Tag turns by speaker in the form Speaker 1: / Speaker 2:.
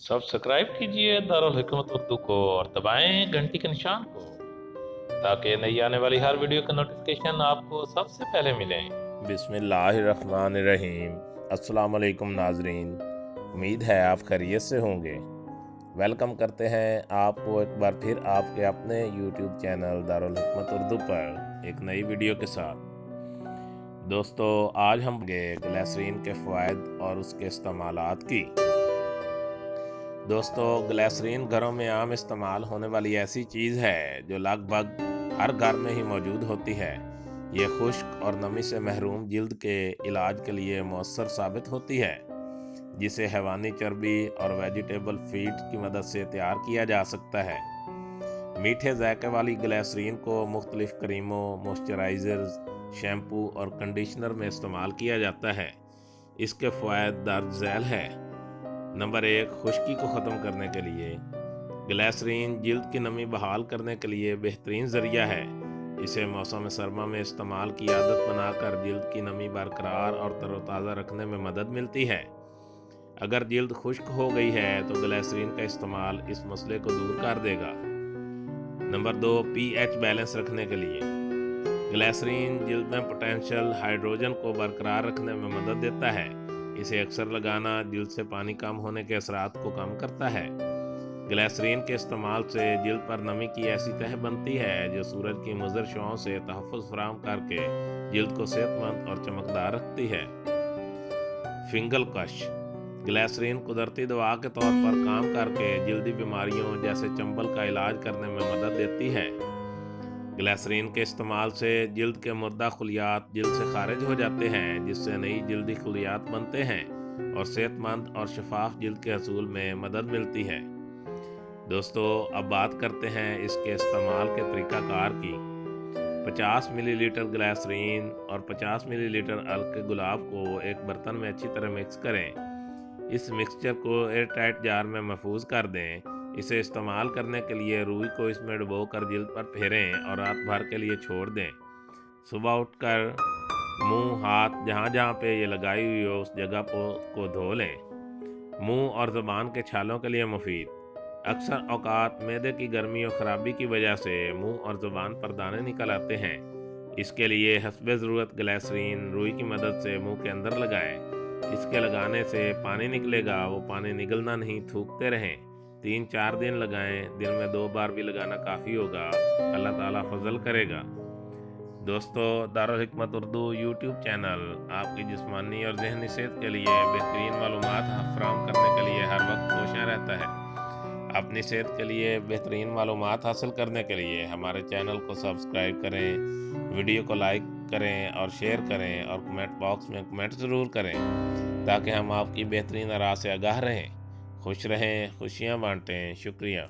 Speaker 1: Subscribe कीजिए दारुल हिकमत उर्दू को और दबाएं घंटी के निशान को ताकि नई आने वाली हर वीडियो का नोटिफिकेशन आपको सबसे पहले मिले।
Speaker 2: बिस्मिल्लाहिर्रहमानिर्रहीम। अस्सलाम वालेकुम नाजरीन, उम्मीद है आप खैरियत से होंगे। वेलकम करते हैं आपको एक बार फिर आपके अपने YouTube चैनल दारुल हिकमत उर्दू पर एक नई वीडियो के साथ। दोस्तों, आज हम ग्लिसरीन के फ़वाइद और उसके इस्तेमालात की। दोस्तों, ग्लिसरीन घरों में आम इस्तेमाल होने वाली ऐसी चीज़ है जो लगभग हर घर में ही मौजूद होती है। ये खुश्क और नमी से महरूम जिल्द के इलाज के लिए मौसर साबित होती है, जिसे हैवानी चर्बी और वेजिटेबल फीड की मदद से तैयार किया जा सकता है। मीठे जायके वाली ग्लिसरीन को मुख्तलिफ क्रीमों, मॉइस्चराइज़र्स, शैम्पू और कंडीशनर में इस्तेमाल किया जाता है। इसके फ़वाइद दर्ज झैल है। नंबर 1, खुश्की को ख़त्म करने के लिए ग्लिसरीन जिल्द की नमी बहाल करने के लिए बेहतरीन ज़रिया है। इसे मौसम सरमा में इस्तेमाल की आदत बनाकर जिल्द की नमी बरकरार और तरोताज़ा रखने में मदद मिलती है। अगर जिल्द खुश्क हो गई है तो ग्लिसरीन का इस्तेमाल इस मसले को दूर कर देगा। नंबर 2, pH बैलेंस रखने के लिए ग्लिसरीन जिल्द में पोटेंशियल हाइड्रोजन को बरकरार रखने में मदद देता है। इसे अक्सर लगाना जिल्द से पानी कम होने के असरात को कम करता है। ग्लिसरीन के इस्तेमाल से जिल्द पर नमी की ऐसी तह बनती है जो सूरज की मुज़र शुआओं से तहफ़्फ़ुज़ फराहम करके जिल्द को सेहतमंद और चमकदार रखती है। फिंगल कश ग्लिसरीन कुदरती दवा के तौर पर काम करके जिल्दी बीमारियों जैसे चंबल का इलाज करने में मदद देती है। ग्लिसरीन के इस्तेमाल से जिल्द के मुर्दा खुलियात जिल्द से खारिज हो जाते हैं, जिससे नई जिल्दी खुलियात बनते हैं और सेहतमंद और शफाफ जिल्द के हसूल में मदद मिलती है। दोस्तों, अब बात करते हैं इसके इस्तेमाल के तरीक़ाकार की। 50 मिलीलीटर ग्लिसरीन और 50 मिलीलीटर हल्के गुलाब को एक बर्तन में अच्छी तरह मिक्स करें। इस मिक्सचर को एयर टाइट जार में महफूज कर दें। इसे इस्तेमाल करने के लिए रूई को इसमें डुबो कर जिल्द पर फेरें और रात भर के लिए छोड़ दें। सुबह उठकर मुंह, हाथ जहाँ जहाँ पे ये लगाई हुई हो उस जगह को धो लें। मुंह और ज़ुबान के छालों के लिए मुफीद। अक्सर औकात मैदे की गर्मी और ख़राबी की वजह से मुंह और ज़ुबान पर दाने निकल आते हैं। इसके लिए हस्बे ज़रूरत ग्लिसरीन रुई की मदद से मुंह के अंदर लगाएं। इसके लगाने से पानी निकलेगा, वो पानी निगलना नहीं, थूकते रहें। 3-4 दिन लगाएं। दिन में 2 बार भी लगाना काफ़ी होगा। अल्लाह ताला फजल करेगा। दोस्तों, दारुल हिकमत उर्दू YouTube चैनल आपकी जिस्मानी और जहनी सेहत के लिए बेहतरीन मालूमात फराहम करने के लिए हर वक्त कोशिश रहता है। अपनी सेहत के लिए बेहतरीन मालूमात हासिल करने के लिए हमारे चैनल को सब्सक्राइब करें, वीडियो को लाइक करें और शेयर करें और कमेंट बॉक्स में कमेंट ज़रूर करें ताकि हम आपकी बेहतरीन आरा से आगाह रहें। खुश रहें, खुशियाँ बांटें। शुक्रिया।